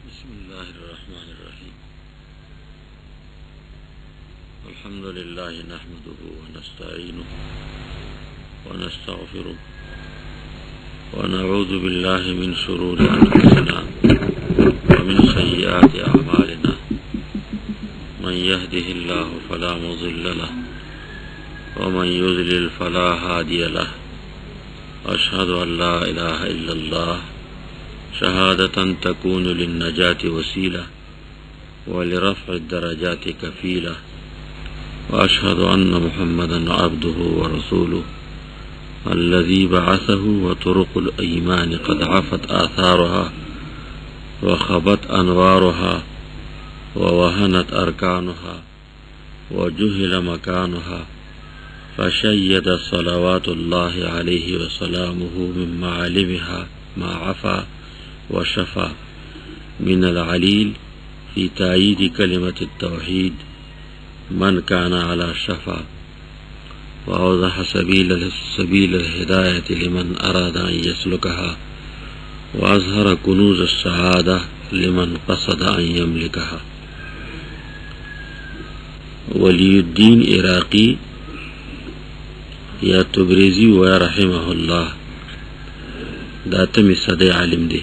बिस्मिल्लाहिर्रहमानिर्रहीम। अल्हम्दुलिल्लाहि नहमदुहु व नस्तईनुहु व नस्तगफिरुह व नऊज़ु बिल्लाहि मिन शुरूरि अंफुसिना व मिन सय्यिआति अअमालिना। मन यहदिहिल्लाहु फला मुज़िल्ल लहु व मन युज़लिल फला हादिय लहु। अशहदु अन ला इलाहा इल्लल्लाह शहादतन तकूनु लिन्नजाति वसीला व लिरफ़्इ दरजाति कफ़ीला व अशहदु अन्न मुहम्मदन अब्दुहु व रसूलुहु अल्लज़ी बअसहु व तुरुक़ुल ईमान क़द अफ़त आसारुहा व ख़बत अनवारुहा व वहनत अरकानुहा व जुहिल मकानुहा फ़शय्यद सलवातुल्लाहि अलैहि व सलामुहु मिन मआलिमिहा मा अफ़ा व शफ़ा मिनल अलील फ़ी तायीद कलिमत तौहीद मन काना अला शफ़ा व अवज़ह सबील हिदायत लिमन अरादा अन यसलुकहा व अज़हर कुनूज़ अस्सआदा लिमन क़सद अन यमलिकहा। वलीउद्दीन इराक़ी या तुबरेज़ी व रहमहुल्लाह दातमी सदे आलिम दे।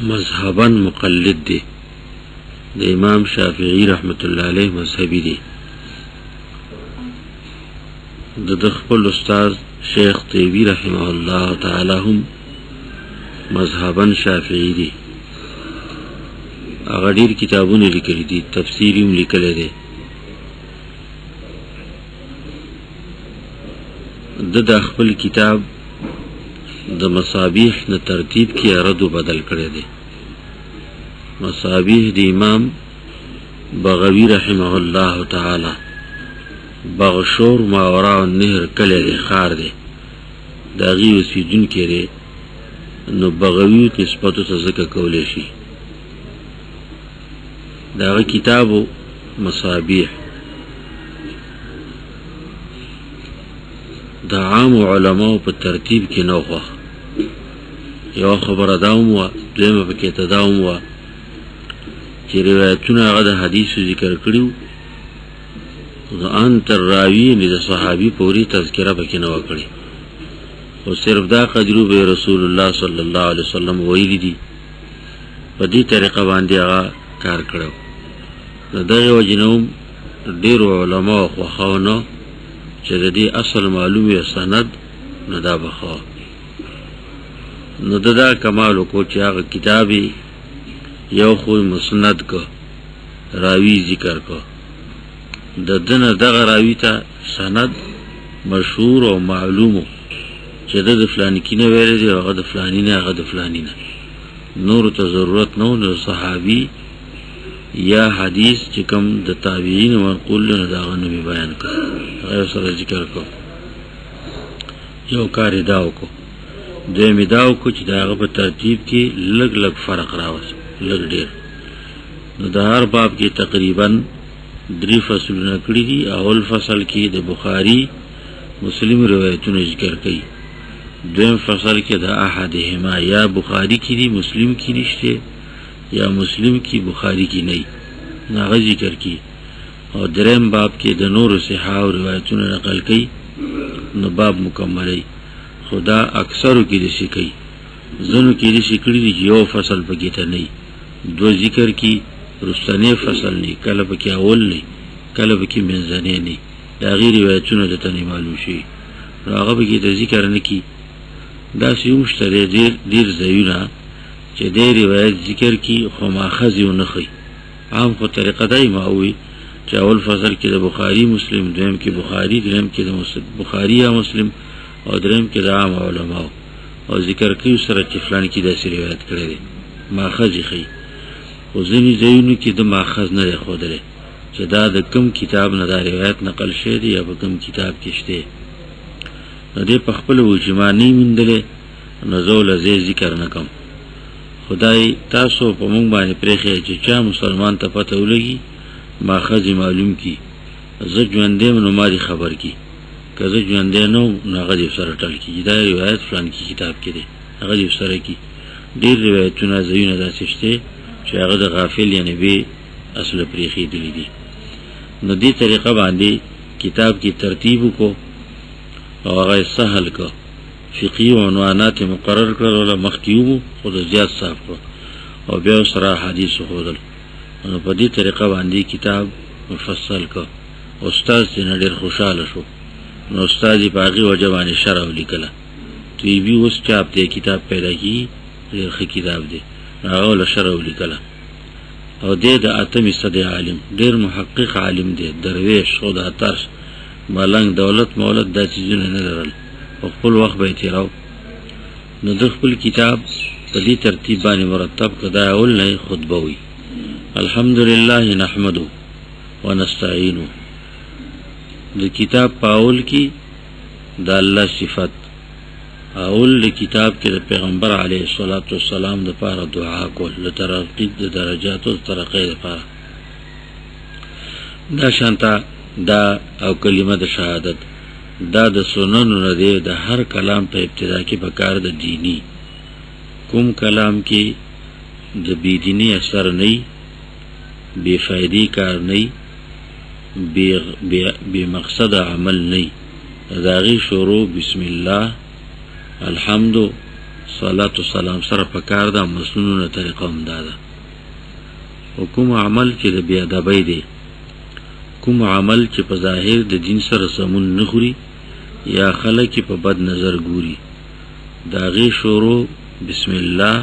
मज़हबन मुक़ल्लिद दे। द इमाम शाफ़िई रहमतुल्लाह अलैह मज़हबी दे। द खपल उस्ताद शेख तैयबी रहमहुल्लाह ताला हम मज़हबन शाफ़िई दे। आगा ढेर किताबों लिखली दी, तफसीरी लिखले दे। द खपल किताब द मसाबीह न तरतीब की अरद बदल करे दे। मसाबीह द इमाम बग़वी रहमहुल्लाह ताला बग़शोर मावरा नहर कले दे खार दे दागी वसीजुन के दे न बग़वी निस्बत से ज़िक्र कौले शी। दागी किताब मसाबीह द आम उलमाओ पर तरतीब की नौख़ यो खबर दाउम व दोयम पके तदाउम व कि रिवायतुना गद हदीस जिक्र करिउ अंतर रावी निज सहाबी पूरी तज़किरा पके न वकड़ी और सिर्फ दा कदरू बे रसूलुल्लाह सल्लल्लाहु अलैहि वसल्लम वइली दी पदी तरीक़ा बांधे आगा कार करो न दगे वजनउम ढेर उलमा ख़वानो چې د دې اصل معلومه سند نه دا بخوا نو دا کمال کو چې هغه کتابي یو خو مسند کو راوی ذکر کو د دنه دغه راوی ته سند مشهور او معلوم چې د فلانی کینه ویل دی هغه د فلانی نه هغه د فلانی نه نور ته ضرورت نو د صحابي یا حدیث چې کوم د تابعین منقول نه دا غنوی بیان کړ غیر سره ذکر کو یو کار داو کو دوی داو کو چې داغه په ترتیب کې لګ لګ فرق راوځي لګ ډیر نو د هر باب کې تقریبا 3 فصلونه کړی دي. اول فصل کې د بخاری مسلم روایتونه ذکر کړي. دویم فصل کې د احدهما یا بخاری کې دي مسلم کې نشته یا مسلم کی بخاری کی نہیں ناغ ذکر کی اور دریم باب کے د نور صحاح و روایتون نقل کی نو باب مکمل خدا اکثر کی رسی کی زنو کی رسی کری دی یو فصل پکی تا نہیں دو ذکر کی رستنے فصل نہیں کل پکی اول نہیں کل پکی منزنے نہیں داغی روایتون دتا نہیں معلوم شوی راغ پکی تا ذکر نکی دا سیومشتا دیر زیونا چې دې روایت ذکر کی خو ماخذ یو نخي عام خو طریقه دای ماوي چې اول فصل کې د بخاری مسلم دویم کې بخاری دریم کې د بخاری یا مسلم او دریم کې د عام علماء او ذکر کوي سره چې فلان کې د روایت کړی دی ماخذ یې خو ځینې ځایونو کې د ماخذ نه خو درې چې دا د کوم کتاب نه دا روایت نقل شوی دی یا په کوم کتاب کې شته نو دې په خپل وجمانی مندله نزول زی ذکر نکم خدای تاسو په مونږ باندې پرېخې چې چا مسلمان ته پته ولګي ماخذ معلوم کی زه ژوندې نو ماري خبر کی که زه ژوندې نو هغه دې سره ټل کی دا روایت فلان کی کتاب کې دی هغه دې سره کی. ډېر روایتونه ځایونه داسې شته چې هغه د غافل یعنی به اصل پرېښودلي دي. نو دې طریقه باندې کتاب کی ترتیب کو او هغه سهل کو، فقهي عنوانات مقرر کړل او مخکیو خود زیات صاف کړ او بیا سره حدیث خودل. نو په دې طریقه باندې کتاب مفصل کو. استاد یې ډېر خوشاله شو. نو استاد یې باغی وجبانه شرح ولیکله. تی بي اوس چاپ دې کتاب پیدا کی، ډېر ښه کتاب دی. هغه ول شرح ولیکله او دې د اتمی صدې عالم، ډېر محقق عالم دی، درویش او د اترش ملنګ دولت مولد دا چیزونه نه لرل. خپل وخت به تیراو. نو د خپل کتاب په دې ترتیب باندې مرتب کدا اول نه خطبه وی. الحمدلله نحمده ونستعینه. د کتاب پاول کی د الله صفات اول د کتاب کې د پیغمبر علیه الصلاۃ والسلام د پاره دعا کول د ترقی د درجات او ترقی لپاره. دا شانتا دا او کلمه د شهادت دا د سنن نه دی. د هر کلام په ابتدا کې بکار د دینی کوم کلام کې د بی دینی اثر نه، بی فائدې کار نه، بی مقصد عمل نه. داغي شروع بسم الله الحمد صلات و سلام سره پکار دا مسنونه طریقه هم داده. کوم عمل چې د بی ادبی دی، کوم عمل چې په ظاهر د دین سره سمون نه خوري یا خلک په بد نظر ګوري، داغي شروع بسم الله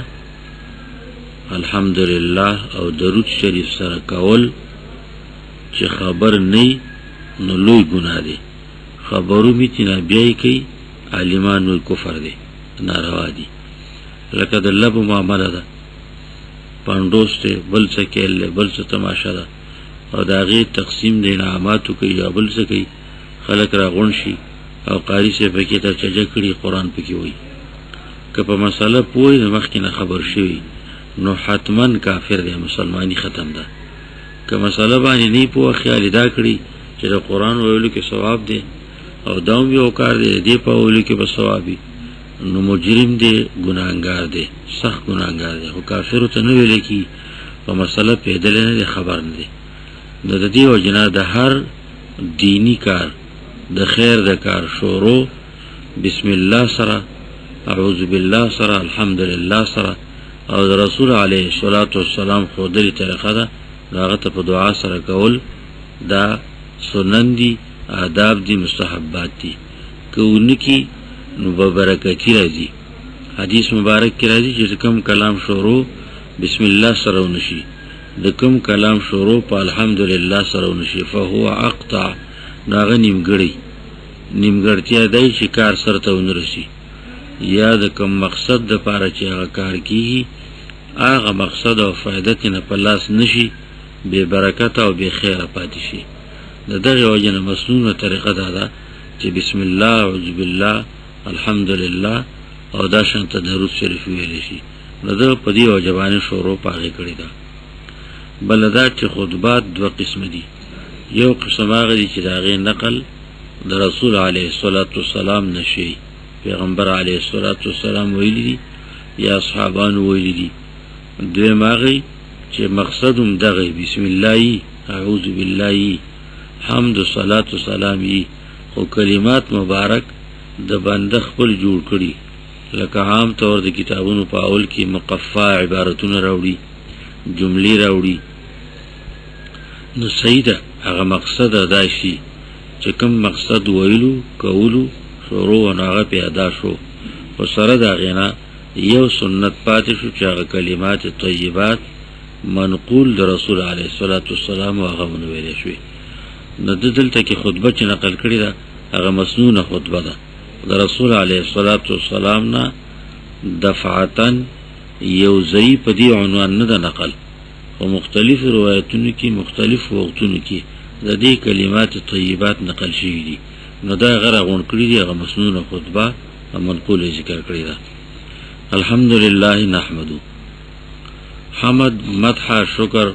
الحمدلله او درود شریف سره کول چې خبر نه نو لوی ګناه دی. خبرو میتی نه بیاي کوي عالمان نو کفر دی، ناروا دی. لکه د لب معامله ده، پاندوسته بل څه کېل بل څه تماشا ده او داغي تقسیم د انعاماتو کوي یا بل څه کوي، خلک را غون شي او قاری سے پکې ته چجه کړي قرآن پکې وي. که په مسله پوي د مخکې نه خبر شوی نو حتما کافر دی، مسلمانی ختم ده. که مسله باندې نه پوه خیال دا کړي چې د قرآن ویلو کې ثواب دی او داوم یو کار دی دی په ویلو کې به ثوابي، نو مجرم دی، ګناهګار دی، سخت ګناهګار دی. او کافر ته نه ویل کی په مسله پیدل نه خبر نه دی. نو د دې وجنه د هر دینی کار د خیر د کار شروع بسم الله سره، اعوذ بالله سره، الحمدلله سره او د رسول علیه الصلاۃ والسلام خو دې طریقه ده هغه ته په دعا سره کول. دا سنن دي، آداب دي، مستحبات دي. کونکی نو برکتی راځي. حدیث مبارک کې راځي چې کوم کلام شروع بسم الله سره ونشي، د کوم کلام شروع په الحمدلله سره ونشي فهو اقطع، ناغه نیمګړتیا دی چې کار سره ته ونرسي، یا د کوم مقصد د پاره چې هغه کار کیږي هغه مقصد او فائدت نه په لاس نشي، بے برکت او بے خیر پاتې شي. د دغه وجنه مسنونه طریقه ده چې بسم الله اعوذ بالله الحمدلله او دا شانته درود شریف ویل شي. نو دا په دې وجبانه شروع پاغه کړی ده. بلدا چې خطبات دو قسم دي. یو قسم هغه دي چې داغه نقل د رسول علیه الصلاۃ والسلام نشي، پیغمبر علیه الصلاۃ والسلام ویلي دي یا اصحابانو ویلي دي. دویم هغه چې مقصدم دغه بسم الله اعوذ بالله حمد صلات و سلام او کلمات مبارک د بنده خپل جوړ کړي. لکه عام طور د کتابونو په اول کې مقفع عبارتونه راوړي، جملې راوړي. نو صحیح ده، هغه مقصد ادا شي چې کوم مقصد ویلو کولو شروع و هغه پیدا شو. او سره دا غینا یو سنت پاتې شو چې هغه کلمات طیبات منقول د رسول علیه الصلاۃ والسلام هغه ونویل شوی. نو دلته کې خطبه چې نقل کړی ده هغه مسنونه خطبه ده د رسول علیه الصلاۃ والسلام نه دفعتن یو ځای په دې عنوان نه ده نقل، او مختلف روایتونو کې مختلف وختونو کې د دې کلمات طیبات نقل شوي دي. نو دا غره غون کړی دی هغه مسنونه خطبه منقول ذکر کړی ده. الحمدلله نحمدو، حمد مدح شکر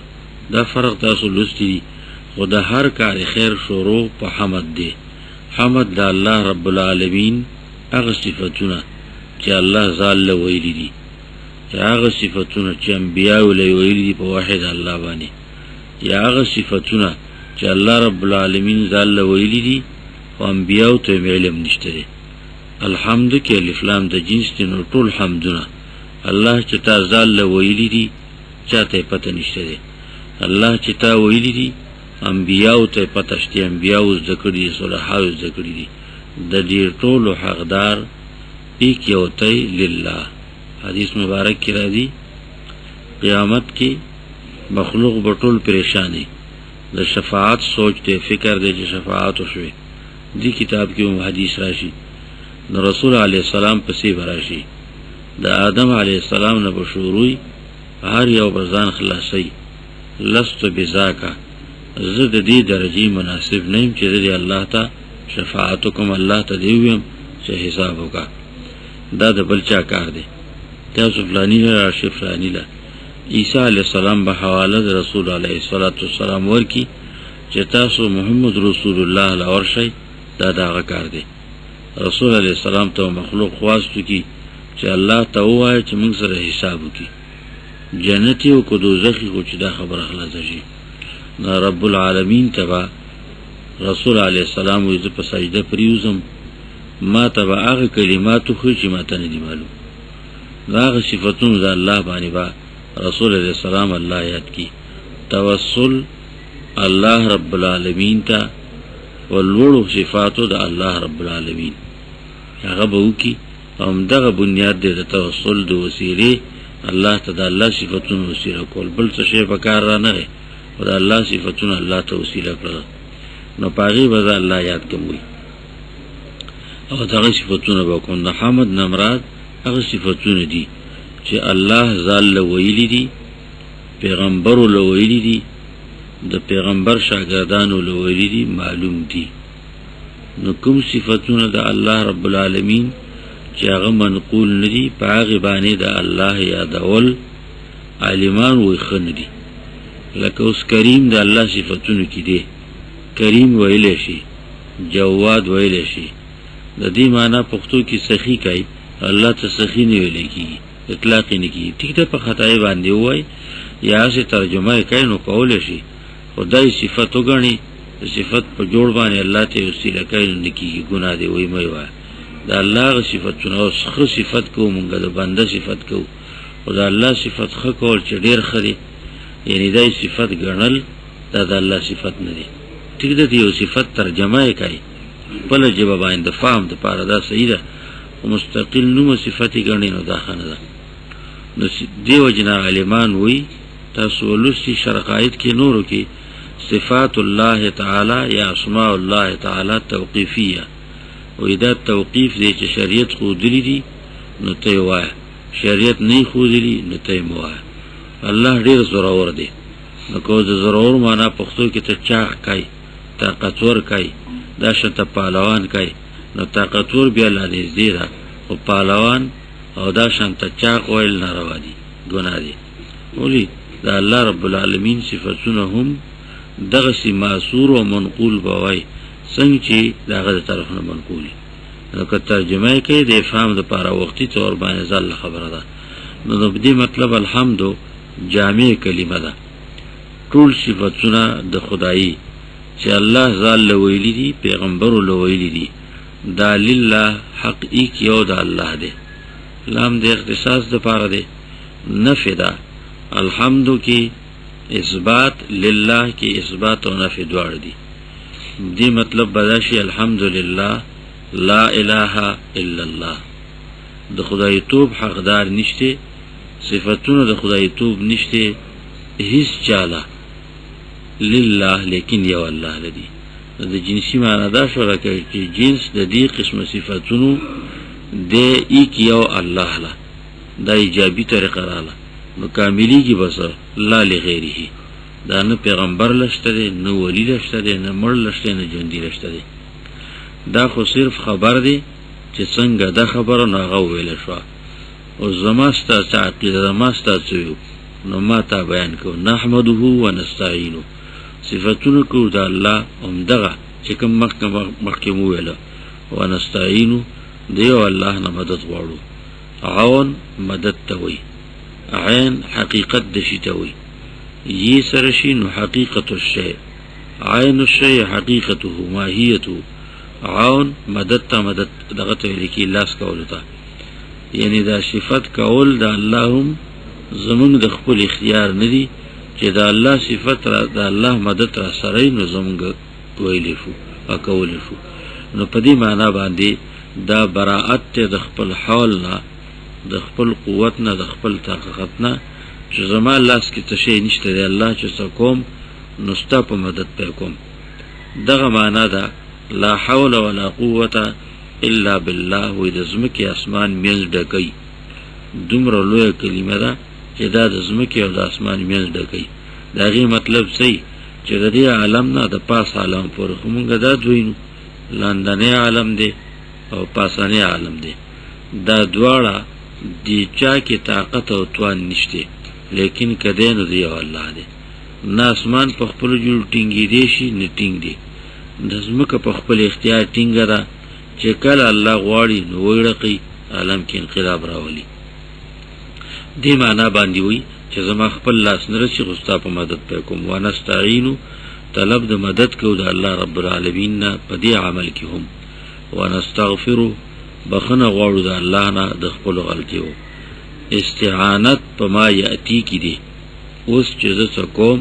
دا فرق تاسو لستی دی. خو د هر کار خیر شروع په حمد دی. حمد د الله رب العالمین هغه صفاتونه چې الله ځان له ویلي دي، چې هغه صفتونه چې انبیاء له ویلي دي په واحد الله باندې، یا هغه صفتونه چې الله رب العالمین ځان له ویلي دي او انبیاء ته علم نشته دي. الحمد کې الف لام د جنس دي، نو ټول حمدونه الله چې تا ځان له ویلي دي چاته پته نشته دي. الله چې تا ویلي دي انبیاء ته پته شته، انبیاء ذکر دي، صالحان ذکر دي. د دې ټول حقدار ایک یو تی لله. حدیث مبارک کی راځي قیامت کې مخلوق بټول پریشانی د شفاعت سوچ ته فکر دی چې شفاعت وشوي. دی کتاب کې حدیث راشي نو رسول علیه السلام پسې براشي د آدم علیه السلام نه بشوروي هر یو برزان خلاصي لست بذاکا زه د دې درجه مناسب نیم چې د الله ته شفاعت کوم، الله ته دی ویم چې حساب وکا. دا د بل چا کار دی، تاسو فلانی را شي فلانی لا. عیسی علیہ السلام به حواله د رسول علیه السلام ورکی چې تاسو محمد رسول الله لور شي، دا دغه کار دی. رسول علیه السلام ته مخلوق خواستو کی چې الله ته وایي چې موږ سره حساب وکي، جنتی او کو دوزخی خو چې دا خبره خلاص شي. نو رب العالمین تبا رسول علیه السلام وې په سجده پریوزم، ما تبا هغه کلماتو خو چې ماته نه دی معلوم، هغه صفاتونه د الله باندې با رسول علیہ السلام الله یاد کی. توسل الله رب العالمین تا ولوړو صفاتو د الله رب العالمین هغه به وکي. هم دغه بنیاد دی د توسل د وسیله الله ته د الله صفاتونو وسیله کول، بل څه شی په کار را نه او د الله صفاتونو الله ته وسیله کړل، نو پاغي به الله یاد کوي او دغه صفاتونه به کوم. د حمد نمراد هغه صفاتونه دي چې الله ځان له ویلي دي، پیغمبرو له ویلي دي، د پیغمبر شاګردانو له ویلي دي، معلوم دي. نو کوم صفاتونه د الله رب العالمین چې هغه منقول ندي، په هغه باندې د الله یادول عالمان وي خن دي. لکه اوس کریم د الله صفاتونو کې دي، کریم ویل شي، جواد ویل شي. د دې معنی پښتو کې سخی کوي، الله ته سخی نه ویل کیږي، اطلاق نه کیږي. ټیک ده، په خدای باندې وای یا سه ترجمه کوي نو کول شي. خدای صفات وګڼي، صفات په جوړ باندې الله ته وسیله کوي نه کیږي، ګناه دی وای مې وای. دا الله صفاتونه او خو صفات کو مونږ د بنده صفات کو، خدای الله صفات خو کول چې ډیر خري، یعنی دای صفات ګڼل دا د الله صفات نه دي. ټیک ده، یو صفات ترجمه کوي بل جواب باندې فهم د پاره دا صحیح ده، مستقل نوم صفات ګڼي نو دا خنه ده. نو دیو جنا علمان وی تاسو ولسی شرقایت کې نورو کې صفات الله تعالی یا اسماء الله تعالی توقیفیه، و اذا توقیف دې چې شریعت خو دلی دي نو ته وای، شریعت نه خو دلی نو ته موای. الله ډیر زورور دی، نو کو د زورور معنا پښتو کې ته چاغ کوي، طاقتور کوي، دا شته پهلوان کوي. نو طاقتور بیا لانی زیرا او پهلوان او دا شانته چاق ویل ناروا دي، ګناه دي. ولی دا الله رب العالمین صفاتونه هم دغه سی معصور او منقول بوي، څنګه چې داغه طرف نه منقولي. نو که ترجمه کوي د افهام د پاره وختي تور باندې ځل خبره ده. نو د دې مطلب الحمد جامع کلمه ده، ټول صفاتونه د خدایي چې الله ځل ویلي دي، پیغمبر له ویلي دي، دا لله حق ایک یو د الله دی. لام د اختصاص د پاره دی، نفی ده. الحمد کی اثبات، لله کی اثبات او نفی دواړه دي. دی مطلب بداشي الحمدلله لا اله الا الله، د خدای توب حقدار نشته، صفاتونه د خدای توب نشته هیڅ چاله، لله لیکن یو الله لدی. د جنسی معنی دا شو راکړي چې جنس د دې قسم صفاتونو د ایک یو الله لا، دا ایجابي طریقه رااله. نو کاملی کی بس لا لغیره، دا نه پیغمبر لشته دی، نه ولی لشته دی، نه مړ لشته، نه ژوندی لشته دی. دا خو صرف خبر دی چې څنګه دا خبره ناغه ویل شو او زماستا عقیده زماستا څو نو ما ته بیان کو. نحمده و نستعینه، صفاتونه کو دا الله هم دغه چې کوم مخکې مو ویل، و نستعینه دیو الله نه مدد غواړو. عون مدد توي عين حقيقة دشي توي يي سرشي نو حقيقة الشيء عين الشيء حقيقته ماهيته عون مدد تا مدد دغته لکی لاس کولتا یعنی دا صفت کول دا اللهم زمون د خپل اختیار ندی چې دا الله صفت را دا الله مدد را سره نو زمونږ ویلی شو او کولی شو نو په دې معنا باندې دا براءت ته د خپل حال نه د خپل قوت نه د خپل طاقت نه چې زما لاس کې تشي نشته دی الله چې څه کوم نو ستا په مدد پې کوم دغه معنا ده لا حول ولا قوة الا بالله و د زمکه اسمان مینځ ډکې دومره لوی کلمه ده چې دا د زمکه او د اسمان مینځ ډکې دا غي مطلب صحیح چې د دې عالم نه د پاس عالم پورې موږ دا دوینو لاندنی عالم دی او پاسانی عالم دی دا دواړه دی چا کې طاقت او توان نشته لیکن کده نو دی الله دی نه اسمان په خپل جوړ ټینګې دی شي نه ټینګ دی د زمکه په خپل اختیار ټینګه ده چې کله الله غواړي نو وړقي عالم کې انقلاب راولي دې معنا باندې وي چې زما خپل لاس نرسي غستا په مدد پې کوم ونستعين طلب د مدد کو د الله رب العالمین نه په دې عمل کې هم ونستغفر بخنه غواړو د الله نه د خپل غلطیو استعانت په ما یاتی کې دي اوس چې زه کوم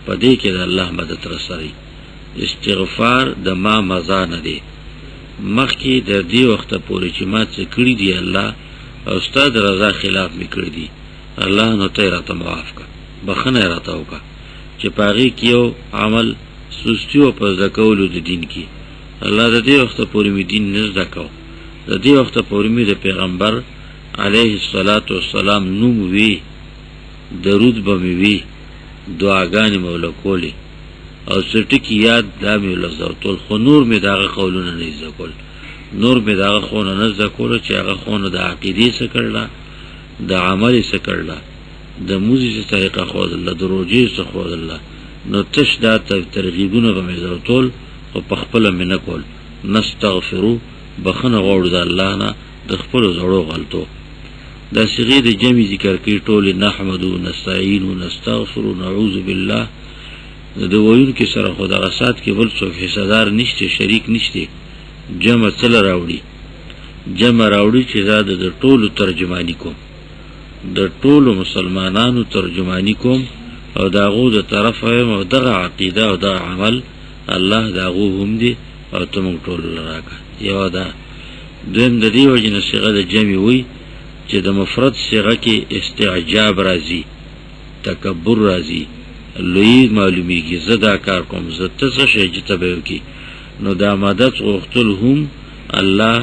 په دې کې د الله مدد رسري استغفار د ما مزا نه دی مخکې د دې وخت پورې چې ما څه کړی دی الله او استاد رضا خلاف می کړی دی الله نو ته راته معاف کړه بخنه راته وکړه چې پاغي کیو عمل سستیو په ذکولو د دین کې الله د دې وخت پورې می دین نه ذکاو د دې وخت پورې می د پیغمبر علیه الصلاۃ والسلام نوم وی درود به می وی دعاګانې مولا کولی او سټکی یاد دا می لزرتول خو نور می داغه قولونه نه ذکول نور می داغه خونه نه ذکول چې هغه خونه د عقیدې څخه کړل د عمل څخه کړل د موزي څخه طریقه خو الله د روجي څخه خو الله نو تش دا ترغیبونه به می ذرتول او په خپل می نه کول نستغفرو بخنه غوړو د الله نه د خپل زړو غلطو دا صيغه د جمع ذکر کوي ټول نحمدو نستعين نستغفر نعوذ بالله د وایون کې سره خدا غسات کې بل څو حصدار نشته شریک نشته جمع سره راوړي جمع راوړي چې زاد د ټولو ترجمانی کوم د ټولو مسلمانانو ترجمانی کوم او داغو د طرفه او دغه عقیده او د عمل الله داغو هم دي او تم ټول راکا یو دا دویم د دې وجنه صيغه د جمع وي چې د مفرد صيغه کې استعجاب راځي تکبر راځي لوی معلومیږي زدا کار کوم زته څه شي چې تبه کی نو دا مدد غوښتل هم الله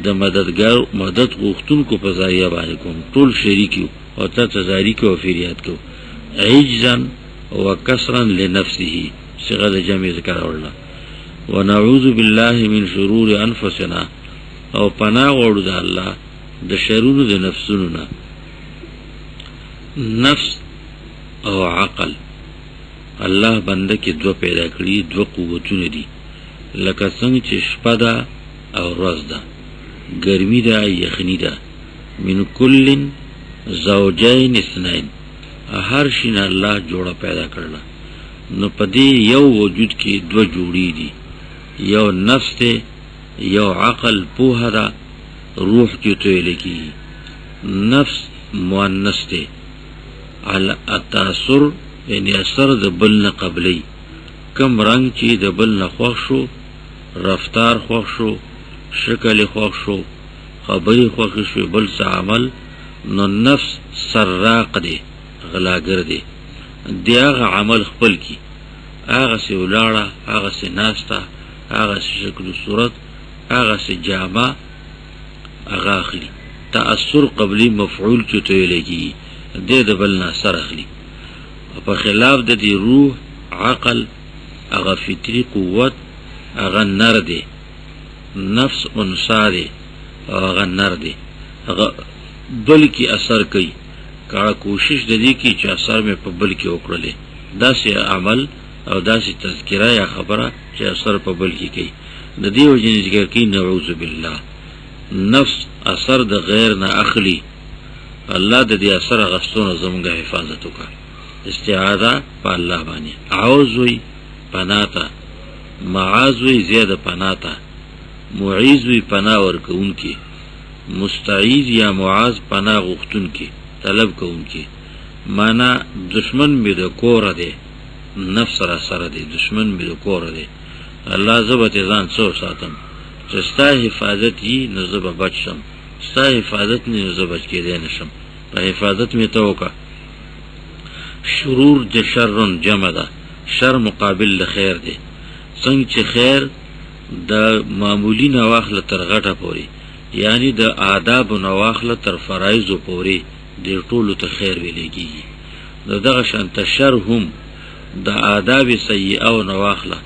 د مددگار مدد غوښتونکو په ځای باندې کوم ټول شریکو او ته تزاری کو فریاد کو عجزا وکسرا لنفسه صيغه د جمع ذکر اورلا ونعوذ بالله من شرور انفسنا او پناه غوړو د الله د شرونو د نفسونو نه نفس او عقل الله بنده کې دو پیدا کړی دو قوتونه دي لکه څنګه چې شپه ده او ورځ ده ګرمي ده یخني ده من کل زوجین اثنين هر شین الله جوړه پیدا کړل نو پدې یو وجود کې دو جوړې دي یو نفس ته یو عقل په هدا روح کې ته لکی نفس مؤنث ته على التاثر یعنی اثر د بل نه قبلی کم رنگ چې د بل نه خوښ شو رفتار خوښ شو شکل خوښ شو خبري خوښ شو بل څه عمل نو نفس سراق دی غلاګر دی دیغه عمل خپل کی هغه سی ولاړه هغه سی ناستا هغه سی شکل صورت هغه سی جامه هغه اخلي تاثر قبلی مفعول چته لګي د بل نه سر اخلي په خلاف د دې روح عقل هغه فطری قوت هغه نر دی نفس انسا دی هغه نر دی هغه بل کی اثر کوي کړه کوشش د دې کی چې اثر مې په بل کې وکړلې داسې عمل او داسې تذکرہ یا خبره چې اثر په بل کې کوي د دې وجې ذکر کوي نعوذ بالله نفس اثر د غیر نه اخلي الله د دې اثر غستونه زموږه حفاظت وکړه استعاذہ په الله باندې اعوذ وی پناتا معاذ وی زیاده پناتا معیذ وی پناه ورکون کی مستعیذ یا معاذ پناه غختون کی طلب کون کی معنا دشمن می د کور ده نفس را سره ده دشمن می د کور ده الله زبط ځان څو ساتم چې ستا حفاظت یې نو زه به بچ شم ستا حفاظت نه زه بچ کېدی نشم په حفاظت مې ته وکړه شرور د شرن جمع ده شر مقابل د خیر دی څنګه چې خیر د معمولی نواخله تر غټه پوري یعنی د آداب نواخله تر فرایض پوري د ټولو ته خیر ویل کېږي دغه شانت شر هم د آداب سیئه او نواخله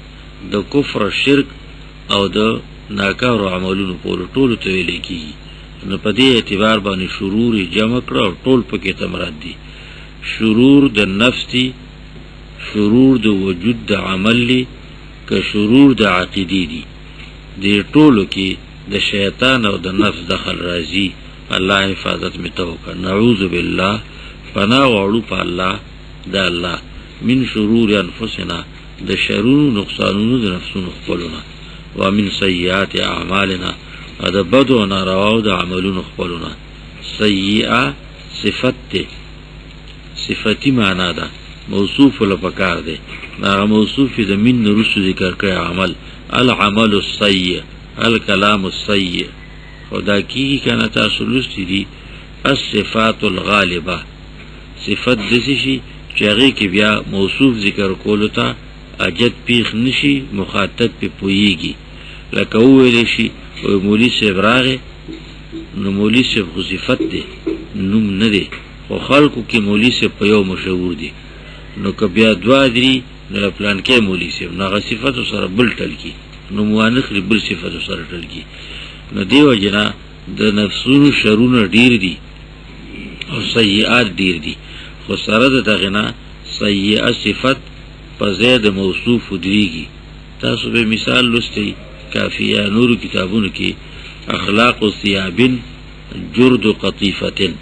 د کفر شرک او د ناکارو عملونو پورې ټولو ته ویل کېږي نو په دې اعتبار باندې شرور جمع کړه او ټول پکې تمراد دي شرور د نفس دي شرور د وجود د عمل دي که شرور د عقیدی دي دې ټولو کې د شیطان او د نفس دخل راځي الله حفاظت می توکل نعوذ بالله پناه غواړو په الله د الله من شرور انفسنا د شرور نقصانونو د نفسونو خپلونه ومن سیئات اعمالنا دا بدو نارواو دا عملون خپلونا سیئه صفت صفتی معنا دا موصوف لپکار ده نا موصوف دا من رسو ذکر که عمل العمل السیئ الکلام السیئ خدا کی کانا تاسلوستی دی الصفات الغالبه صفت دسی شی چاگه که بیا موصوف ذکر کولو تا اجد پیخ نشی مخاطب پی پویگی لکه اوویلی شی مولی صاحب راغه نو مولی صاحب خو صفت دی نوم نه دی خو خلقو کې مولی صاحب په یو مشهور دی نو که بیا دوا دری نو پلان کې مولی صاحب نو هغه صفتو سره بل ټل کی نو موانخلی بل صفتو سره ټل کی نو دیو جنا د نفسونو شرونه ډیر دی او سیئات ډیر دی خو سره د دغنا سیئه صفت په زید موصوف دریږي تاسو به مثال لستی کافیه نور کتابونو کې اخلاق و ثيابن جرد و قطیفتن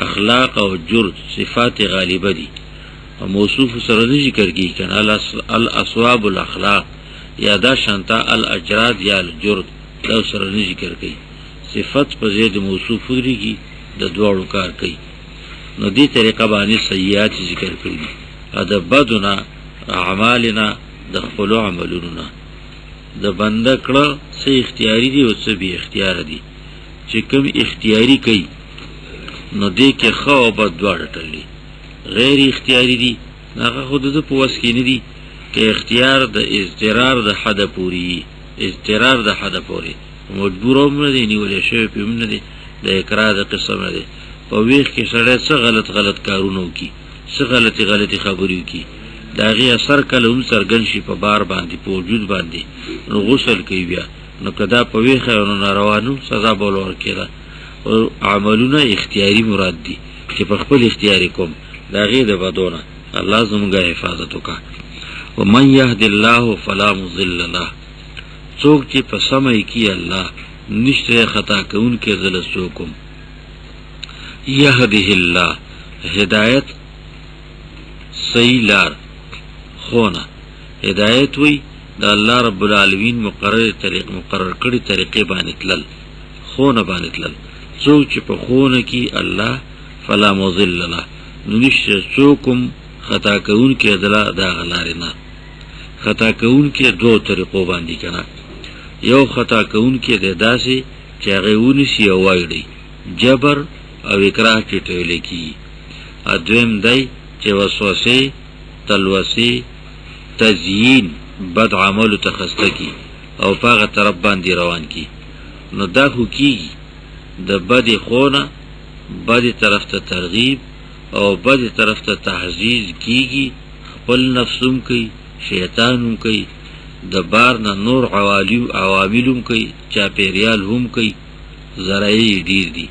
اخلاق او جرد صفات غالبه دي او موصوف سره ذکر کی کنه الاصواب الاخلاق یا دا شانتا الاجراد یا الجرد دا سره ذکر کی صفت په زید موصوف لري د دوړو کار کوي نو دې طریقه باندې سیئات ذکر کړي دا بدنا اعمالنا د خپل عملونو د بنده کړه څه اختیاري دي او څه بی اختیار دي چې کوم اختیاري کوي نو دې کې خو او بد دواړه ټلي غیر اختیاري دي هغه خود د پوس کې نه دي کې اختیار د اضطرار د حد پوری اضطرار د حد پوری مجبور هم نه دي نیولې شوی په من نه دي د اقرار د قسم نه دي په ویخ کې سړی څه غلط کارونه وکي څه غلطي خبرې وکي داغی اثر کله هم سرګن شي په بار باندې په وجود باندې نو غسل کوي بیا نو کدا په ویخه نو ناروانو سزا بول ورکړه او عملونه اختیاري مراد دي چې په خپل اختیاري کوم داغی د بدونه الله زموږه حفاظت وکړه ومن يهد الله فلا مضل له څوک چې په سمای کې الله نشته خطا کوون کې زل څوکم يهده الله هدایت صحیح لار خونه هدایت وی د الله رب العالمین مقرر کړي طریقې باندې تلل خونه باندې تلل څوک چې په خونه کې الله فلا مضل له نشته څوکم خطا کوون کې دلا دا غلار نه خطا کوون کې دوه طریقو باندې کنه یو خطا کوون کې د داسې چې هغه ونشي او وایي جبر او اکراه کې ټویل کی ادم دای چې وسوسه تلوسه تزیین بد عمل تخسته کی او پاغه طرف باندې روان کی نو دا خو کی د بد خونه بد طرف ته ترغیب او بد طرف ته تحزیز کیږي خپل نفسوم کوي شیطانوم کوي د بار نه نور عواملوم کوي چا پیریال هم کوي زرای ډیر دي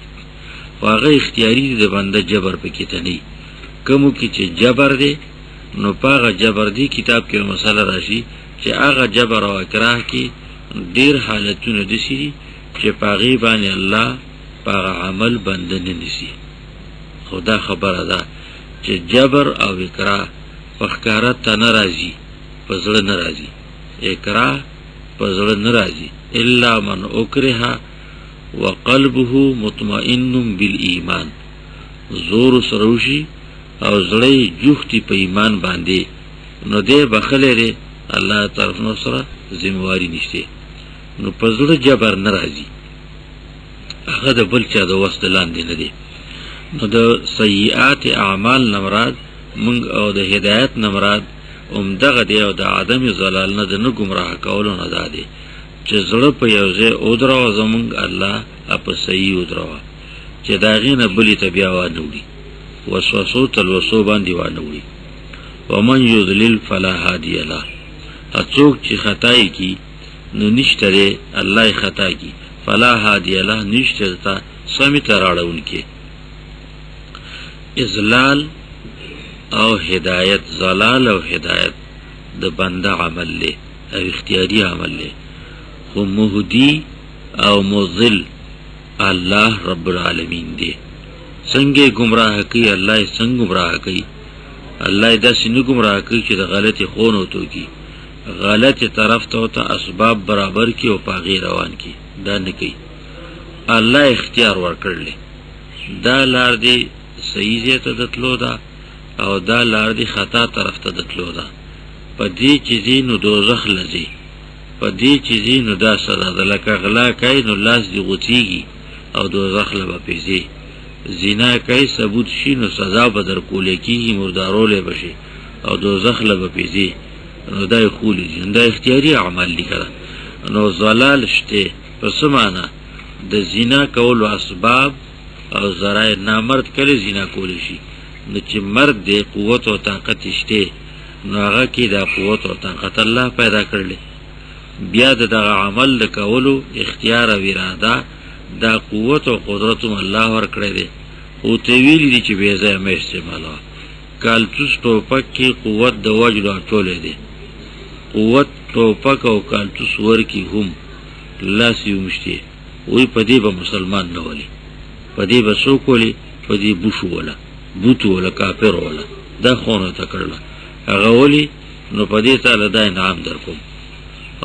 واغه اختیاري د بنده جبر پکې ته نه کوم کی چې جبر دی نو پاغه جبر دی کتاب کې مسله راشي چې هغه جبر او اکراه کې ډیر حالتونه دي چې پاغي باندې الله پاغ عمل بندنه نسی. خدا خبره ده چې جبر او اکراه پخکارت ته ناراضي پزړه ناراضي، اکراه پزړه ناراضي الا من اکره وقلبه مطمئن بالایمان. زور سروشي او زړی جوختی په ایمان باندې نو دې بخلره الله طرف نو سره ذمہواری نشته، نو پزړه جبر ناراضي، هغه د بل چا د وسط لاندې نه دی. نو د سیئات اعمال نمراد منگ او د هدایت نمراد دغه دی او د عدم ضلال نه د نه گمراه کولو نه دادي چې زړه په یو ځای او درو زمونږ الله په صحیح او درو چې دا غینه بلی ته بیا وانوړي وسوسو تلوسو باندې وانوړي. ومن یضلل فلا هادی له، اڅوک چې خطای کی نو نشته دی الله خطا کی، فلا هادی له نشته تا سمې تراړون کې. اضلال او هدایت، ضلال او هدایت د بنده عمل له او اختیاری عمل له، خو مهدی او مضل الله رب العالمین دی. څنګه گمراه کوي الله، څنګه گمراه کوي الله، دا څنګه گمراه کوي چې د غلطی خون او تو کی غلطی طرف ته اسباب برابر کی او پاغي روان کی، دا نه کوي. الله اختیار ورکړل، دا لار دی صحیح ځای ته دتلو دا او دا لار دی خطا طرف ته دتلو دا. په دې چیزې نو دوزخ لځي، په دې چیزې نو دا سره د لکه غلا کوي نو لاس دی غوتیږي او دوزخ لبه پیځي. زنا کوي ثبوت شي نو سزا به در کولې کیږي، مردارولې بشي او دوزخ لبه پیځي. نو دا خولي دا اختیاري عمل لیکره. نو زلال شته پس معنا د زنا کولو اسباب او ذرای نامرد کله زنا کولی شي، نو چې مرد دی قوت او طاقت شته نو هغه کې دا قوت او طاقت الله پیدا کړل. بیا دغه عمل د کولو اختیار او اراده دا قوت او قدرت الله ورکړي دي. او ته ویلي دي چې به ځای مې استعماله کالتوس ټوپک کې قوت د وجلو ټولې دي، قوت ټوپک او کالتوس ورکی هم لاس یو مشته وی په دې به مسلمان نه ولي، په دې به سو کولی، په دې بوشو ولا بوتو ولا کافر ولا دا خونه ته کړل هغه ولی. نو په دې تعالی دا انعام درکوم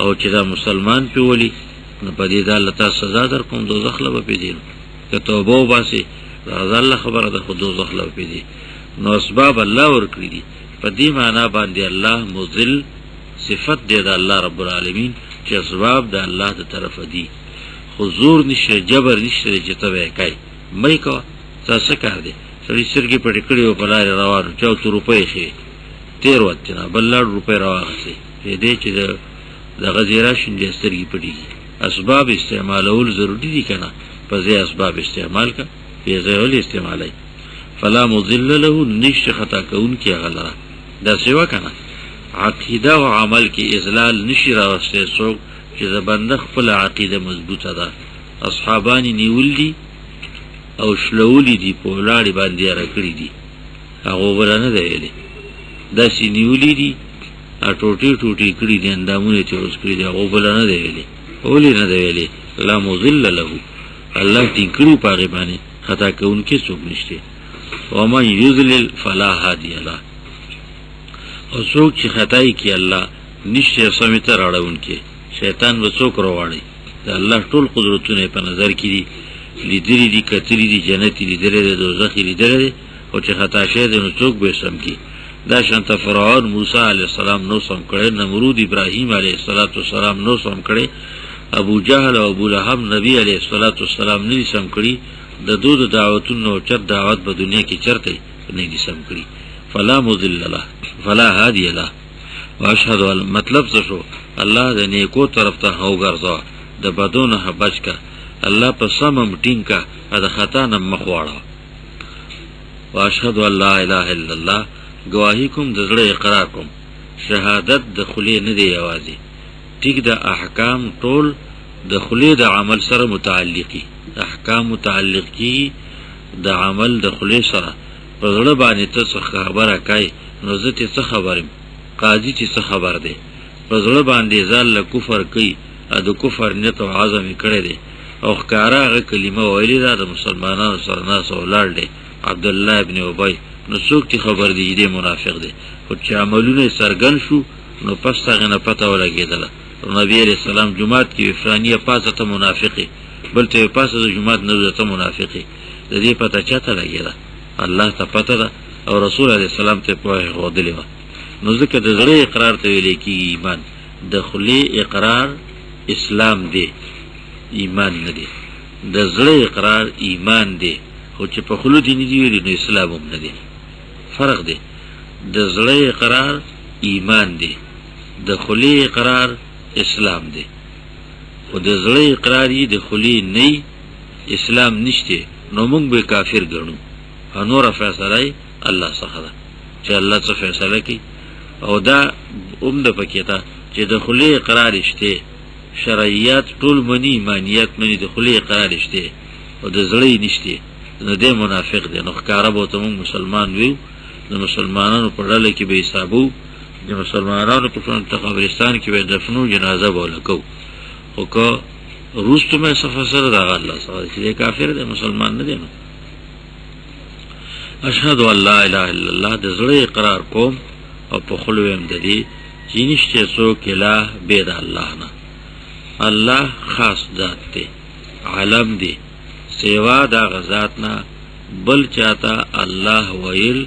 او چې دا مسلمان په ولی نو په دې دا لته سزا درکوم، دوزخ لبه پیدین که توبه وباسي رضا الله خبره ده، خو دوزخ لبه پیدي. نو اسباب الله ورکړي دي. په دې معنا باندې الله مذل صفت دی د الله رب العالمین چې اسباب د الله د طرف دي، حضور نشه جبر نشه چې تبه کوي مې کو تاسو کار دي. سړي سرګي پټ کړي او په لار روانو 40 روپۍ شي 13 وخت نه بل لړ روپۍ راوخسي دې چې د غزیرا شنجه سرګي پټي. اسباب استعمالول ضروری دي کنه، په ځای اسباب استعمال کا په ځای ول استعمالای. فلا مضل له نشه خطا کون کی غلره دا سیوا کنه. عقیده او عمل کې اذلال نشي راوسته څوک چې د بنده خپل عقیده مضبوطه ده. اصحابانی نیول دي او شلولی دي په لاړې باندې راکړي دي، هغه ورانه دی ویلي دا سی نیولی دي ټوټي ټوټي کړي دي اندامونه چې اوس کړي دي، هغه ورانه دی ویلي اولی نه دی ویلي. لا مضل له الله تینکړو پاغه باندې خطا کوونکې څوک نشته. ومن یضلل فلا هادی له، او څوک چې خطای کی الله نشته سمته راړونکې شیطان و څوک راوړي. دا الله ټول قدرتونه په نظر کې دي، لیدلی دي، کتلی دي، جنت لیدلی دي، دوزخ لیدلی دي، او چې خطا شه دي نو څوک به سم کی. دا شانت فرعون موسی علیه السلام نو سم کړي، نمرود ابراهیم علیه السلام نو سم کړي، ابو جهل او ابو لهب نبی علیه السلام نه سم کړي. د دوه دعوتونو چر دعوت په دنیا کې چرته نه دي سم کړي. فلا مضل له فلا هادی له. واشهد مطلب څه شو؟ الله د نیکو طرف ته هو ګرځا، د بدونه بچ کا، الله په سمم ټینګ کا، د خطا نه مخواړه. واشهد ان لا اله الا الله، گواہی کوم د زړه اقرار کوم. شهادت د خلی نه دی یوازې، ټیک د احکام ټول د خلی د عمل سره متعلقي، احکام متعلق کی د عمل د خلی سره. په زړه باندې ته خبره کوي نو زه ته څه خبرم، قاضي چې څه خبر دی. په زړه باندې ځل کفر کوي، د کفر نیت او عزم کړی دی، او ښکارا هغه کلمه ویلې ده د مسلمانانو سره ناس ولاړ دی عبد الله ابن ابی نو څوک چې خبر دی دې منافق دی خو چې عملونه سرګن شو نو پس هغه نه پته ولګېدله نبی علیہ السلام جمعات کې فلانیه پاسه ته منافقی بل ته پاسه د جمعات نه ته منافقی د دې پته چاته لګېده الله ته پته ده او رسول علیہ السلام ته په غوډلې و نو ځکه د زړه اقرار ته ویل کی ایمان د خلی اقرار اسلام دی ایمان نه دی د زړه اقرار ایمان دی خو چې په خلو دي نه دی ویل نو اسلام هم نه دی فرق دی د زړه اقرار ایمان دی د خلی اقرار اسلام دی خو د زړه اقرار یې د خلی نه اسلام نشته نو موږ به کافر ګڼو نور فیصله الله څخه ده چې الله څه فیصله کوي او دا د پکې ته چې د خلی اقرار شته شرعیات ټول منی ایمانیات منی د خلی اقرار شته او د زړه نشته نو د منافق دی نو ښکارا به ته مسلمان وي د مسلمانانو په ډله کې به حسابو د مسلمانانو په قبرستان کې به دفنو جنازه ولکو خو که روستو مې سفسر دا الله سره چې کافر دی مسلمان نه دی نو اشهد ان لا اله الا الله د زړه اقرار کوم او په خلویم د دې چې نشته څوک اله به د الله نه الله خاص ذات دی عالم دی سیوا دا غزات نه بل چاته الله ویل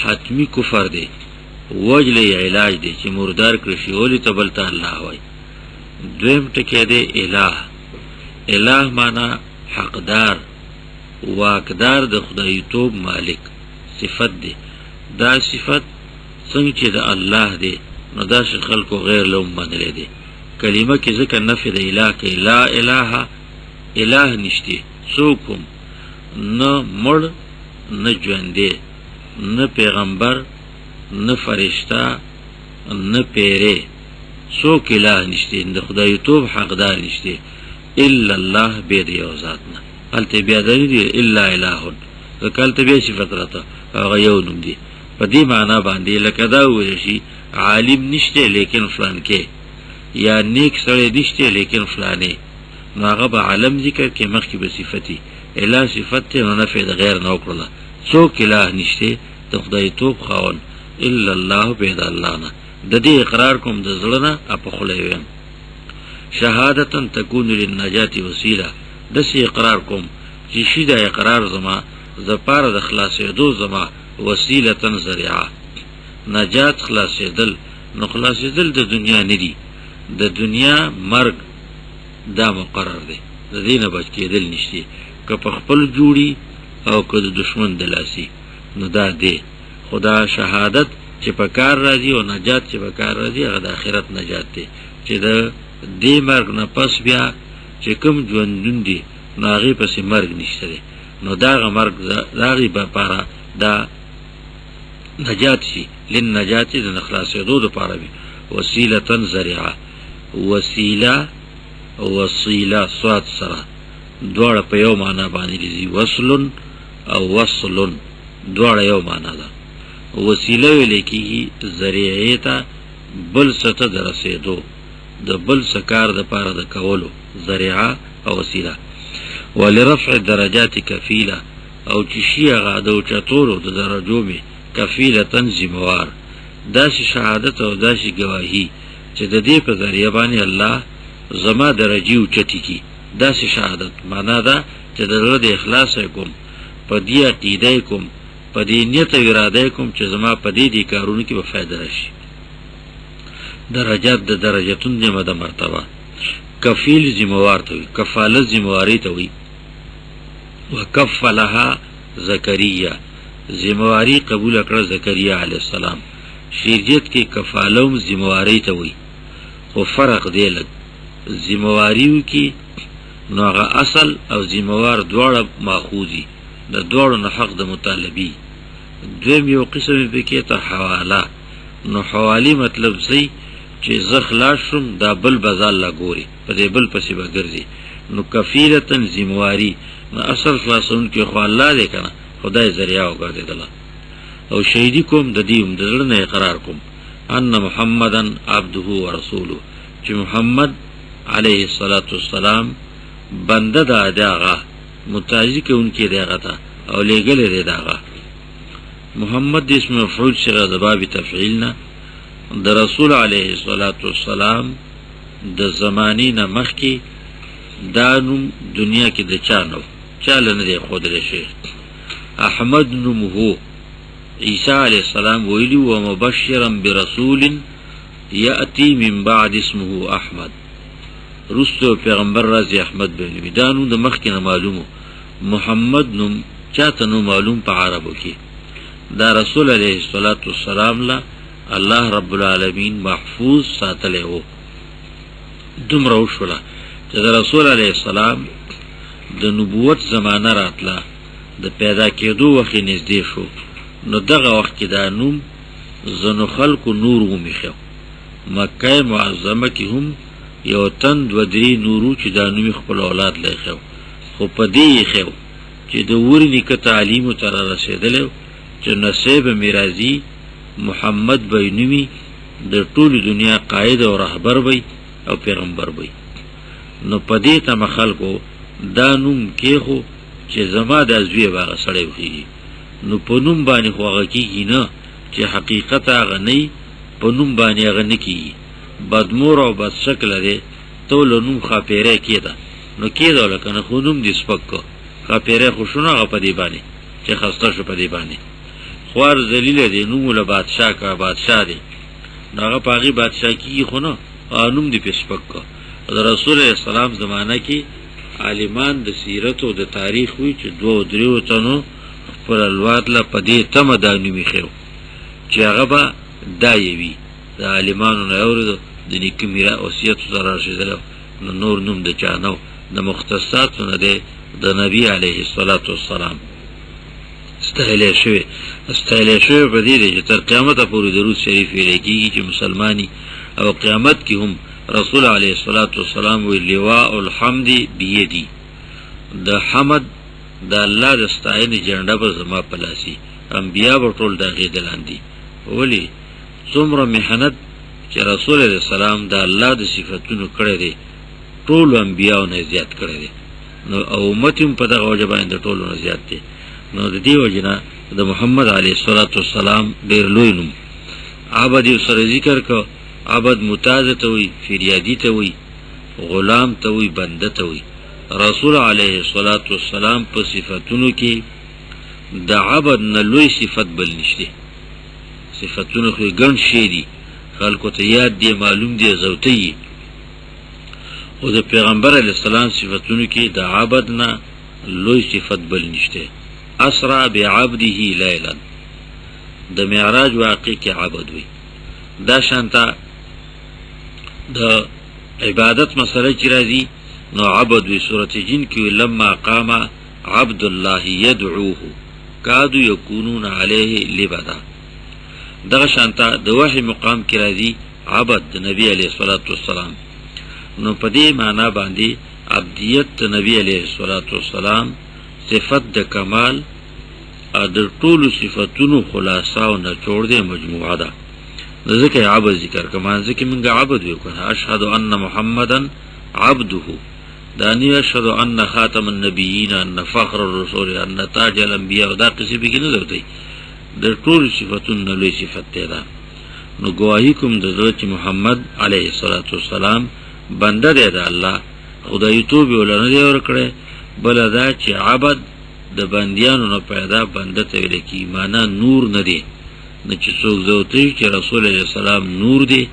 حتمی کفر دی وجل علاج دی چې مردار کړي اولی ته بلته الله وای دویم ټکی دی الہ معنا حقدار واقدار د خدای توب مالک صفت دی دا صفت څنګه چې د الله دی نو دا خلکو غیر له منل دی کلمه کې ذکر نفي د الہ کې لا اله الہ نشته څوکم نه مړ نه ژوندې نه پیغمبر نه فرشتہ نه پیره څوک الہ نشته د خدای توب حقدار نشته الا الله به دی او ذات نه الته بیا دی الا اله وکالت بیا صفت راته هغه یو نوم دی په دې معنا باندې لکه دا وایي شي عالم نشته لیکن فلان کې یا نیک سره نشته لیکن فلانه نو هغه به عالم ذکر کې مخکې به صفتی الہ صفت ته نه فید غیر نه وکړه څوک الہ نشته د خدای توب خاون الا الله بيد الله نه د دې اقرار کوم د زړه نه په خله ویم شهادتن تكون للنجات وسیله د سي اقرار کوم چې شي د اقرار زما ز پاره د خلاصېدو زما وسیلتن ذریعہ نجات خلاصېدل نو خلاصېدل د دنیا نه دی د دنیا مرګ دا مقرر دی د دینه بچ کېدل نشته که په خپل جوړي او که د دشمن دلاسي نو دا دی خدا شهادت چې په کار راځي او نجات چې په کار راځي هغه د آخرت نجات دی چې د دې مرګ نه پس بیا چې کوم ژوندون دي نو هغې پسې مرګ نشته دی نو دا هغه مرګ د هغې لپاره دا نجات شي للنجات د خلاصېدو دپاره وي وسیلتن ذریعه وسیله صاد سره دواړه په یو معنا باندې دي وصلن او وصلن دواړه یو معنا ده وسیله ویل کېږي ذریعې ته بل څه ته د رسېدو د بل څه کار دپاره د کولو ذریعه او وسیله ولرفع درجات کفیله او چې شي هغه د اوچتولو د درجو مې کفیلتن ذموار داسې شهادت او داسې ګواهي چې د دې په ذریعه باندې الله زما درجې اوچتې کړي داسې شهادت معنا ده چې د زړه د اخلاص کوم په دې عقیده کوم په دې نیت او اراده کوم چې زما په دې کارونو کې به فایده راشي درجات د درجاتون جمع د مرتبه کفیل ذموار ته وي کفالت ذمواري ته وي وکفلها زکریا ذمواري قبول کړ زکریا علیه السلام شریعت کې کفالوم ذمواري ته وي خو فرق دی لږ ذمواریو کې نو هغه اصل او ذموار دواړه ماخوذي د دواړو نه حق د مطالبي دویم یو قسم پکې ته حواله نو حوالی مطلب سي چې زه خلاص شم دا بل بزال لا ګوري په دې بل پسې به ګرځي نو کفیلتن ذمواري نو اصل خلاصون کې خو الله دې کنه خدای ذریعہ وګرځیدله او شهیدی کوم د دې د زړه نه اقرار کوم ان محمدن عبده ورسوله چې محمد علیه الصلاة والسلام بنده دا داغه متعجی که انکی دیغه تا او لگل دی داغه. محمد اسم مفعول شغه د باب تفعیلنا د رسول علیه الصلاة والسلام د زمانی نه مخکی دانم دنیا کې د چانو چاله نه دی خودل شي. احمد نمه عیسی علیہ السلام ویلی و مبشرا برسول یأتی من بعد اسمه احمد. رستو پیغمبر رازی احمد بنوی دانو د مخکی نه معلومو. محمد نم چاته نو معلوم په عربو کې. دا رسول علیہ الصلاة والسلام لا الله رب العالمین محفوظ ساتلی وو. دومره وشوله چې د رسول علیہ السلام د نبوت زمانه راتله د پیدا کېدو وخت نږدې شو. نو دغه وخت کې دا نوم ځنو خلکو نور ومیښو. مکه معظمه کې هم یو تن دوه درې نورو چې دا نوم خپل اولاد له ایښو، خو په دې ایښو چې د وري نیکه تعلیمو ته رارسېدلی چې نصیب میراثي محمد به نومي د ټولې دنیا قائد او رهبر وي او پیغمبر وي. نو په دې تمه خلکو دا نوم کېښو چې زما دا زوی به هغه سړی وخېږي. نو په نوم باندې خو هغه کېږي نه چې حقیقت هغه نه وي، په نوم باندې هغه نه کېږي. بدمور او بد شکله دی ته له نوم ښاپیری کېده نو کېده لکه نه، خو نوم دې سپک که ښاپیری خو شو نه هغه په دې باندې چې خسته شو په دې باندې. خوار ذلیله دی نوم له بادشاه که بادشاه دی نو هغه په هغې بادشاه کېږي خو نه، نوم دې پې سپک که. د رسول علیه السلام زمانه کې عالمان د سیرت او د تاریخ وي چې دوه دریو تنو خپل الواد له په دې تمه دا نوم ایښی چې هغه به دا یې وي. د عالمانو نه اورېدو د نیکه میرا وصیت سره رسېدلی نو نور نوم د چا نه و، د مختصاتو نه دی د نبي علیه الصلاة والسلام ستایلی شوی. ستایلی شوی په دې دی چې تر قیامته پورې درود شریف ویلی کېږي چې مسلمانی او قیامت کې هم رسول علیه الصلاة والسلام وی لواء الحمد بیدی، د حمد د الله د ستاینې جنډه به زما په لاسي. انبیا به ټول د هغې د لاندې. ولې څومره محنت چې رسول علیه السلام د الله د صفتونو کړی دی ټولو انبیاو نه زیات کړی دی. نو او امت هم په دغه وجه باندې د ټولو نه زیات دی. نو د دې وجې نه د محمد علیه الصلاة والسلام ډېر لوی نوم. عبد یې سره ذکر که عبد متازه ته وي، فریادي ته وي، غلام ته وي، بنده ته وي. رسول علیه الصلاة والسلام په صفتونو کې د عبد نه لوی صفت بل نشته. صفتونو خو ګڼ شی دي، خلکو ته یاد دی، معلوم دی، زوتی. خو د پیغمبر علیه السلام صفتونو کې د عبد نه لوی صفت بل نشته. اسرع بعبده لیلا، د معراج واقع کې عبد وي. دا شانته د عبادت مسله چې راځي نو عبد وي. سورة جن کې لما قام عبد الله يدعوه کادو یکونون علیه لبدا. دغه شانته د وحی مقام کې راځي عبد د نبی علیه الصلاة والسلام. نو په دې معنا باندې عبدیت د نبی علیه الصلاة والسلام صفت د کمال د ټولو صفتونو خلاصه او نچوړ دی، مجموعه ده. ذکر عبد ذکر کمان ذکر منگا عبد ویو کنه. اشهد ان محمدا عبده، دانی اشهد ان خاتم النبیین، ان فخر الرسول، ان تاج الانبیاء. دا قصی بکی نظر دی در طول صفتون نلوی صفت دیده. نو گواهی کم دزده چی محمد علیه الصلاة والسلام بنده دیده الله خدای توبی ولنه دی ورکڑه. بلا دا چی عبد د بندیانو نه پیدا بنده تویل کی مانا نور ندی. نه چې څوک زوتی چې رسول علیه السلام نور دی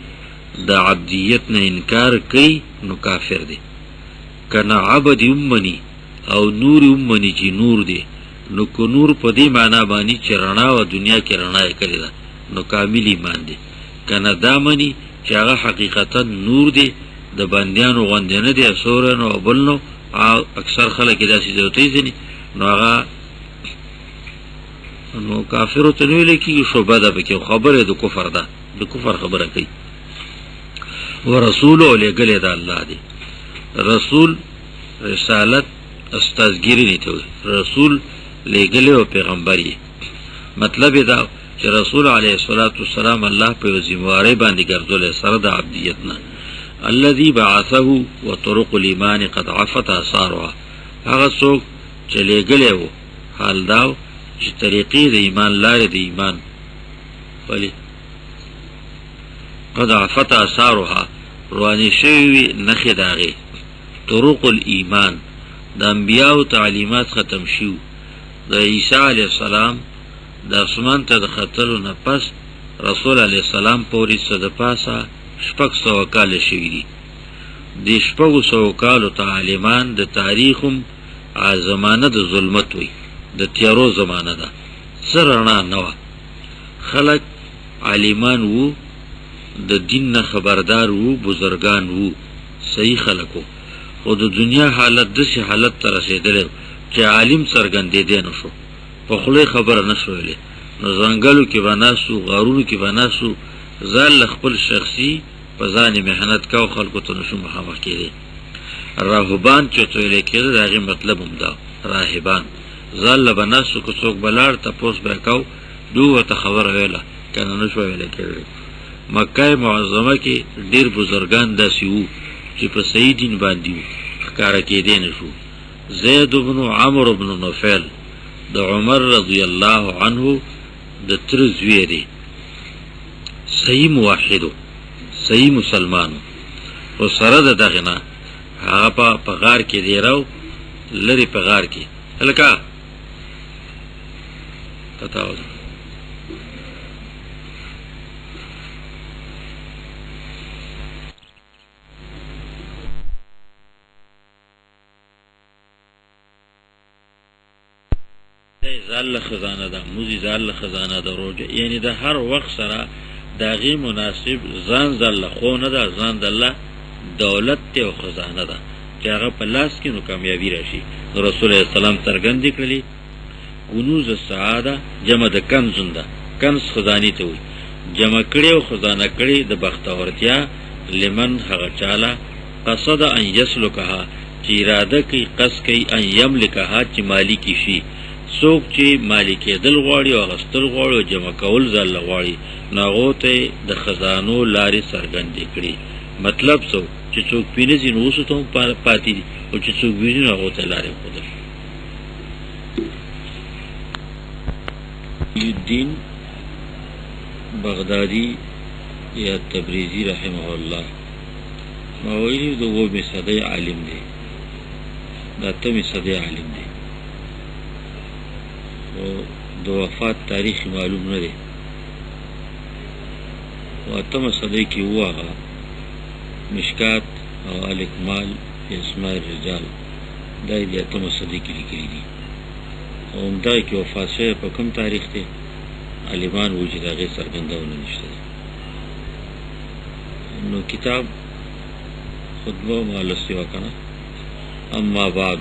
د عبدیت نه انکار کوي نو کافر دی. کنه عبد امنی او نور امنی چې نور دی نو کو نور په دې معنا باندې چې رڼا و دنیا کې رڼا یې کړې ده نو کامل ایمان دی. کنه دا منی چې هغه حقیقتا نور دی د بندیانو غوندې نه دی سوره نو بل نو. اکثر خلک داسې زوتی ځني نو هغه نو کافرو ته ویل کېږي شوبه ده پکې، خبره د کفر ده، د کفر خبره کوي. ورسول لېږلی د الله دی. رسول رسالت استازګیري نه ته وي، رسول لېږلی او پیغمبر یې. مطلب یې دا چې رسول علیه الصلاة والسلام الله په یو ذمهوارۍ باندې ګرځولی سره د عبدیت نه. الذي بعثه وطرق الایمان قد عفت آثارها، هغه څوک چې لېږلی و حال داو چې طریقې د ایمان لارې د ایمان ولی قد عفت آثارها روانې شوي وي نښې د هغې، طرق الایمان د انبیاو تعلیمات ختم شو. د عیسی علیه السلام د اسمان ته د ختلو نه پس رسول علیه السلام پورې څه د پاسه 600 کاله شوي دي. د 600 کالو تعلیمان د تاریخ هم زمانه د ظلمت وي، د تیارو زمانه ده، څه رڼا نه وه. خلک عالمان وو، د دین نه خبردار وو، بزرگان وو، صحیح خلک وو، خو د دنیا حالت داسې حالت ته رسېدلی چې عالم څرګندېدی نه شو، په خوله خبره نه شو ویلی. نو ځنګلو کې به ناست وو، غارونو کې به ناست وو، ځان له خپل شخصي په ځان یې محنت کو، خلکو ته نشو مخامخ کېدی. راهبان چې ورته ویلی کېده د هغې مطلب هم دا راهبان، ځان له به ناست وو، که څوک به لاړ تپوس به یې کو، دو ورته خبره ویله که نه نشوه ویلی کېدی. مکه معظمه کې ډېر بزرګان داسې وو چې په صحیح دین باندې وو، ښکاره کېدی نه شو. زید بن عمرو بن نفیل د عمر رضی الله عنه د تره زوی دی، صحیح موحدو، صحیح مسلمانو، خو سره د دغې نه هغه په غار کې دیره و، لرې په غار کې هلکه پتا وه ځان له خزانه ده، موزي ځان له خزانه ده، روژه یعنی د هر وخت سره د هغې مناسب ځان له خو نه ده، ځان الله دولت دی او خزانه ده چې هغه په لاس کې نو کامیابي راشي. نو رسول الله سلام څرګندې کړلې کنوز السعاده جمع د کنزون ده، کنز خزانې ته وایي، جمع کړې او خزانه کړې د بختورتیا لمن هغه چاله قصد ان یسلکها چې اراده کوي، قصد کوي ان یملکها چې مالکي شي. څوک چې مالي کېدل غواړي او اخیستل غواړي او جمع کول ځان له غواړي، نو هغو ته د خزانو لارې څرګندې کړي. مطلب څه چې څوک پینځي نو اوسو ته هم پاتې دي، او چې څوک ویني نو هغو ته لارې ښودل. الدین بغدادي یا تبریزي رحمه الله ما ویلي د 9 صدۍ عالم دی، د 8 صدۍ عالم دی، د وفات تاریخ معلوم نه دی. 8 صدۍ کې و هغه مشکات او الاکمال فی اسماء الرجال، دا یې د 8 صدۍ کې لیکلي دي. او همدای کې وفات شوی په کوم تاریخ دی عالمان وو چې د هغې څرګندونه نشته ده. نو کتاب خطبه مالستې وه که نه. اما بعد